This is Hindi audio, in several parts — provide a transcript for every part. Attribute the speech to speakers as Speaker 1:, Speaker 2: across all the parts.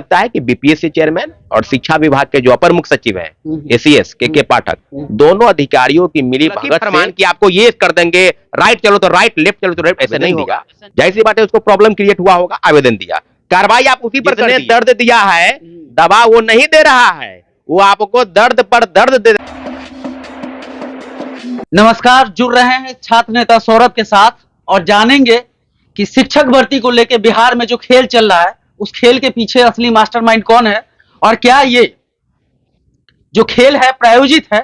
Speaker 1: लगता है कि बीपीएससी चेयरमैन और शिक्षा विभाग के जो अपर मुख्य सचिव हैं एसीएस के पाठक, दोनों अधिकारियों की मिली भगत फरमान कि आपको ये कर देंगे, राइट चलो तो राइट, लेफ्ट चलो तो लेफ्ट, ऐसे नहीं होगा। जाहिर सी बात है उसको प्रॉब्लम क्रिएट हुआ होगा, आवेदन दिया, कार्रवाई आप उसी पर कर दर्द दिया है, दवा वो नहीं दे रहा है, वो आपको दर्द पर दर्द दे।
Speaker 2: नमस्कार, जुड़ रहे हैं छात्र नेता सौरभ के साथ और जानेंगे कि शिक्षक भर्ती को लेकर बिहार में जो खेल चल रहा है उस खेल के पीछे असली मास्टरमाइंड कौन है और क्या ये जो खेल है प्रायोजित है,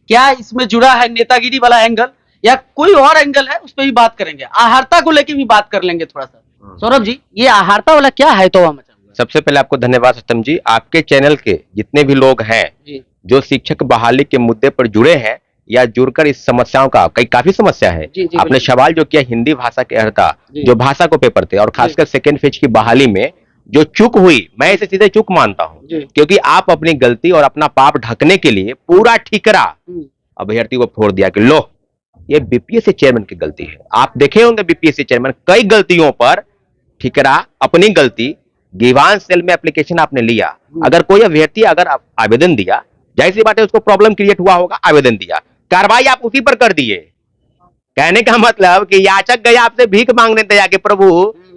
Speaker 2: क्या इसमें जुड़ा है नेतागिरी वाला एंगल या कोई और एंगल है, उस पर भी बात करेंगे। आहारता को लेकर भी बात कर लेंगे थोड़ा सा। सौरभ जी, ये आहारता वाला क्या है तो
Speaker 1: सबसे पहले आपको धन्यवाद सत्यम जी। आपके चैनल के जितने भी लोग हैं जो शिक्षक बहाली के मुद्दे पर जुड़े हैं या जुड़कर इस समस्याओं का काफी समस्या है। आपने सवाल जो किया हिंदी भाषा के अर्हता जो भाषा को पेपर थे और खासकर सेकेंड फेज की बहाली में जो चूक हुई, मैं इसे सीधे चूक मानता हूं, क्योंकि आप अपनी गलती और अपना पाप ढकने के लिए पूरा ठीकरा अभ्यर्थी को फोड़ दिया कि लो ये बीपीएससी चेयरमैन की गलती है। आप देखे होंगे बीपीएससी चेयरमैन कई गलतियों पर ठीकरा अपनी गलती, गिवान सेल में एप्लीकेशन आपने लिया, अगर कोई अभ्यर्थी अगर आवेदन दिया, जाहिर सी बात है उसको प्रॉब्लम क्रिएट हुआ होगा, आवेदन दिया, कार्रवाई आप उसी पर कर दिए। कहने का मतलब कि याचक गए आपसे भीख मांगने दया कि प्रभु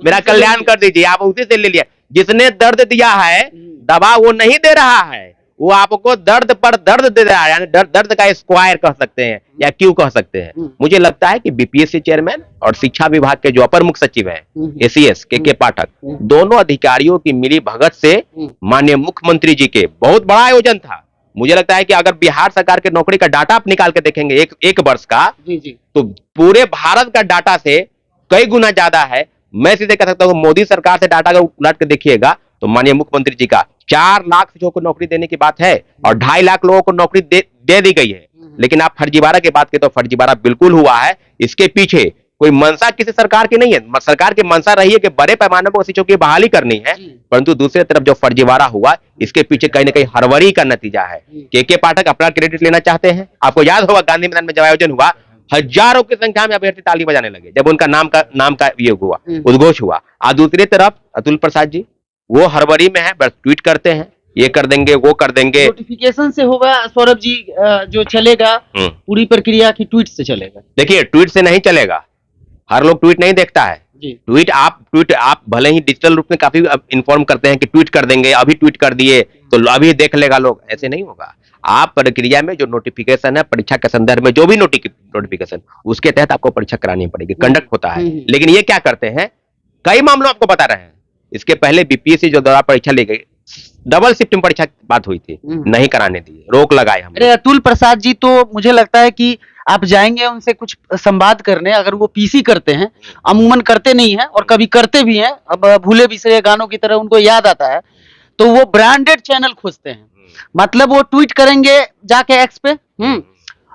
Speaker 1: मेरा कल्याण कर दीजिए, आप उसी से ले लिया। जिसने दर्द दिया है दवा वो नहीं दे रहा है, वो आपको दर्द पर दर्द दे रहा है, यानी दर्द का स्क्वायर कह सकते हैं या क्यों कह सकते हैं। मुझे लगता है कि बीपीएससी चेयरमैन और शिक्षा विभाग के जो अपर मुख्य सचिव हैं एसीएस के पाठक, दोनों अधिकारियों की मिली भगत से माननीय मुख्यमंत्री जी के बहुत बड़ा आयोजन था। मुझे लगता है कि अगर बिहार सरकार के नौकरी का डाटा आप निकाल के देखेंगे एक वर्ष का, तो पूरे भारत का डाटा से कई गुना ज्यादा है। मैं सीधे कह सकता हूं मोदी सरकार से डाटा का उलट के देखिएगा तो माननीय मुख्यमंत्री जी का 4 लाख शिक्षकों को नौकरी देने की बात है और 2.5 लाख लोगों को नौकरी दे दी गई है। लेकिन आप फर्जीवाड़ा की बात करें तो फर्जीवाड़ा बिल्कुल हुआ है। इसके पीछे कोई मंशा किसी सरकार की नहीं है। सरकार की मंशा रही है कि बड़े पैमाने पर शिक्षकों की बहाली करनी है, परंतु दूसरी तरफ जो फर्जीवाड़ा हुआ इसके पीछे कहीं ना कहीं हड़बड़ी का नतीजा है। के पाठक अपना क्रेडिट लेना चाहते हैं। आपको याद होगा गांधी मैदान में जब आयोजन हुआ हजारों की संख्या में अभ्यर्थी ताली बजाने लगे जब उनका नाम का ये हुआ, उद्घोष हुआ। और दूसरी तरफ अतुल प्रसाद जी वो हड़बड़ी में है, बस ट्वीट करते हैं ये कर देंगे वो कर देंगे।
Speaker 2: नोटिफिकेशन से होगा सौरभ जी, जो चलेगा पूरी प्रक्रिया की ट्वीट से चलेगा।
Speaker 1: देखिए ट्वीट से नहीं चलेगा, हर लोग ट्वीट नहीं देखता है। ट्वीट आप भले ही डिजिटल रूप में काफी इन्फॉर्म करते हैं कि ट्वीट कर देंगे, अभी ट्वीट कर दिए तो अभी देख लेगा लोग, ऐसे नहीं होगा। आप प्रक्रिया में जो नोटिफिकेशन है परीक्षा के संदर्भ में जो भी नोटिफिकेशन उसके तहत आपको परीक्षा करानी पड़ेगी, कंडक्ट होता है। लेकिन ये क्या करते हैं, कई मामलों आपको बता रहे हैं। इसके पहले बीपीएससी जो द्वारा परीक्षा ली गई डबल शिफ्ट में परीक्षा की बात हुई थी, नहीं कराने दी, रोक लगाए हम।
Speaker 2: अरे अतुल प्रसाद जी तो मुझे लगता है कि आप जाएंगे उनसे कुछ संवाद करने, अगर वो पीसी करते हैं, अमूमन करते नहीं है और कभी करते भी हैं, अब भूले बिसरे गानों की तरह उनको याद आता है, तो वो ब्रांडेड चैनल खोजते हैं। मतलब वो ट्वीट करेंगे जाके एक्स पे,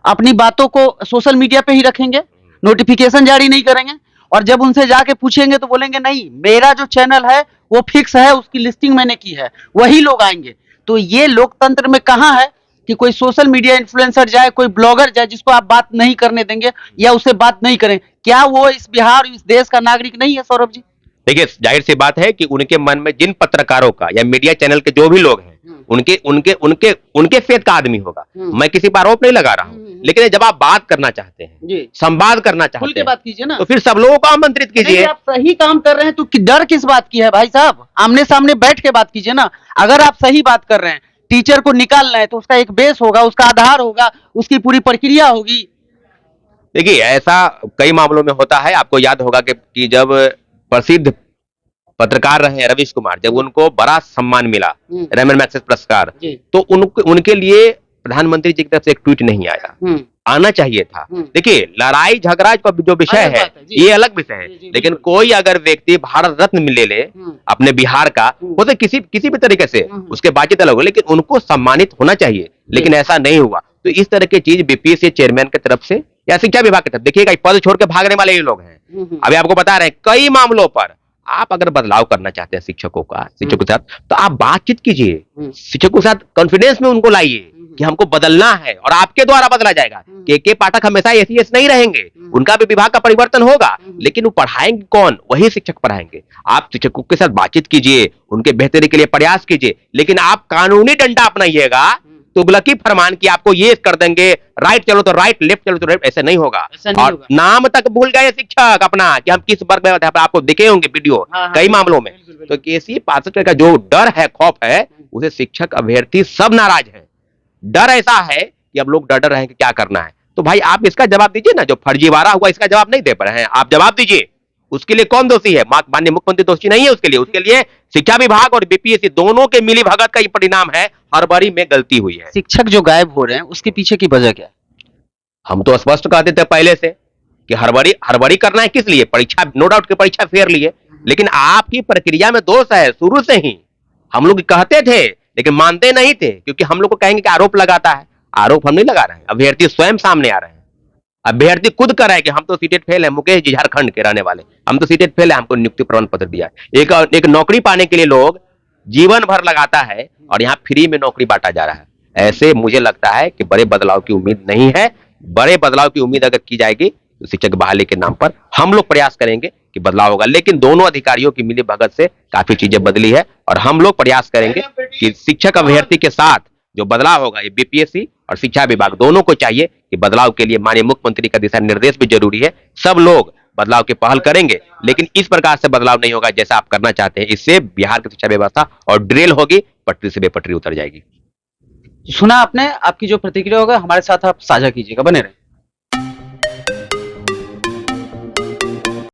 Speaker 2: अपनी बातों को सोशल मीडिया पे ही रखेंगे, नोटिफिकेशन जारी नहीं करेंगे और जब उनसे जाके पूछेंगे तो बोलेंगे नहीं मेरा जो चैनल है वो फिक्स है, उसकी लिस्टिंग मैंने की है, वही लोग आएंगे। तो ये लोकतंत्र में कहाँ है कि कोई सोशल मीडिया इन्फ्लुएंसर जाए, कोई ब्लॉगर जाए जिसको आप बात नहीं करने देंगे या उसे बात नहीं करें? क्या वो इस बिहार इस देश का नागरिक नहीं है सौरभ जी?
Speaker 1: देखिए जाहिर सी बात है कि उनके मन में जिन पत्रकारों का या मीडिया चैनल के जो भी लोग हैं उनके फेथ का आदमी होगा। मैं किसी पर आरोप नहीं लगा रहा हूं, लेकिन जब आप बात करना चाहते हैं, संवाद करना चाहते हैं,
Speaker 2: बात कीजिए ना,
Speaker 1: तो फिर सब लोगों को आमंत्रित कीजिए।
Speaker 2: आप सही काम कर रहे हैं तो डर किस बात की है भाई साहब? आमने सामने बैठ के बात कीजिए ना। अगर आप सही बात कर रहे हैं, टीचर को निकाल रहे हैं तो उसका एक बेस होगा, उसका आधार होगा, उसकी पूरी प्रक्रिया होगी।
Speaker 1: देखिए ऐसा कई मामलों में होता है। आपको याद होगा कि जब प्रसिद्ध पत्रकार रहे रवीश कुमार, जब उनको बड़ा सम्मान मिला रेमन मैग्सेसे पुरस्कार, तो उनके लिए प्रधानमंत्री जी की तरफ से एक ट्वीट नहीं आया, आना चाहिए था। देखिए लड़ाई झगड़ा का जो विषय है ये अलग विषय है, लेकिन कोई अगर व्यक्ति भारत रत्न ले ले अपने बिहार का, वो तो किसी भी तरीके से उसके बातचीत अलग हो, लेकिन उनको सम्मानित होना चाहिए, लेकिन ऐसा नहीं हुआ। तो इस तरह की चीज बीपीएससी चेयरमैन की तरफ से या शिक्षा विभाग की तरफ, देखिएगा पद छोड़ के भागने वाले ये लोग हैं। अभी आपको बता रहे हैं कई मामलों पर आप अगर बदलाव करना चाहते हैं शिक्षकों के साथ, तो आप बातचीत कीजिए, शिक्षकों के साथ कॉन्फिडेंस में उनको लाइए कि हमको बदलना है और आपके द्वारा बदला जाएगा। के पाठक हमेशा एसीएस नहीं रहेंगे, उनका भी विभाग का परिवर्तन होगा, लेकिन वो पढ़ाएंगे कौन? वही शिक्षक पढ़ाएंगे। आप शिक्षकों के साथ बातचीत कीजिए, उनके बेहतरी के लिए प्रयास कीजिए, लेकिन आप कानूनी डंडा अपनाइएगा, तुगलकी फरमान की आपको ये कर देंगे, राइट चलो तो राइट, लेफ्ट चलो तो लेफ्ट, ऐसे नहीं होगा।
Speaker 2: ऐसा नहीं
Speaker 1: और
Speaker 2: होगा।
Speaker 1: नाम तक भूल गए शिक्षक अपना कि हम किस वर्ग में होते हैं, आपको दिखे होंगे वीडियो
Speaker 2: हाँ,
Speaker 1: कई मामलों में।
Speaker 2: बिल्कुल, बिल्कुल।
Speaker 1: तो केसी पार्षद का जो डर है, खौफ है, उसे शिक्षक अभ्यर्थी सब नाराज है। डर ऐसा है कि अब लोग डर रहे हैं कि क्या करना है। तो भाई आप इसका जवाब दीजिए ना, जो फर्जीवाड़ा हुआ इसका जवाब नहीं दे पा रहे हैं, आप जवाब दीजिए। उसके लिए कौन दोषी है? माननीय मुख्यमंत्री दोषी नहीं है उसके लिए शिक्षा विभाग और बीपीएससी दोनों के मिली भगत का ये परिणाम है, हड़बड़ी में गलती हुई है।
Speaker 2: शिक्षक जो गायब हो रहे हैं उसके पीछे की वजह क्या है?
Speaker 1: हम तो स्पष्ट कहते थे पहले से कि हड़बड़ी करना है किस लिए? परीक्षा, नो डाउट की परीक्षा फेयर लिए, लेकिन आपकी प्रक्रिया में दोष है शुरू से ही। हम लोग कहते थे लेकिन मानते नहीं थे, क्योंकि हम लोग को कहेंगे कि आरोप लगाता है। आरोप हम नहीं लगा रहे हैं, अभ्यर्थी स्वयं सामने आ रहे हैं। अभ्यर्थी खुद कर रहा है कि हम तो सीटेट फेल है, मुकेश जी झारखंड के रहने वाले, हम तो सीटेट फेल है, हमको नियुक्ति प्रमाण पत्र दिया है। एक नौकरी पाने के लिए लोग जीवन भर लगाता है और यहाँ फ्री में नौकरी बांटा जा रहा है। ऐसे मुझे लगता है कि बड़े बदलाव की उम्मीद नहीं है। बड़े बदलाव की उम्मीद अगर की जाएगी तो शिक्षक बहाली के नाम पर हम लोग प्रयास करेंगे कि बदलाव होगा, लेकिन दोनों अधिकारियों की मिली भगत से काफी चीजें बदली है और हम लोग प्रयास करेंगे कि शिक्षक अभ्यर्थी के साथ जो बदलाव होगा, ये बीपीएससी और शिक्षा विभाग दोनों को चाहिए कि बदलाव के लिए माननीय मुख्यमंत्री का दिशा निर्देश भी जरूरी है। सब लोग बदलाव की पहल करेंगे, लेकिन इस प्रकार से बदलाव नहीं होगा जैसा आप करना चाहते हैं। इससे बिहार की शिक्षा व्यवस्था और ड्रिल होगी, पटरी से बेपटरी उतर जाएगी।
Speaker 2: सुना आपने, आपकी जो प्रतिक्रिया होगा हमारे साथ आप साझा कीजिएगा, बने रहे।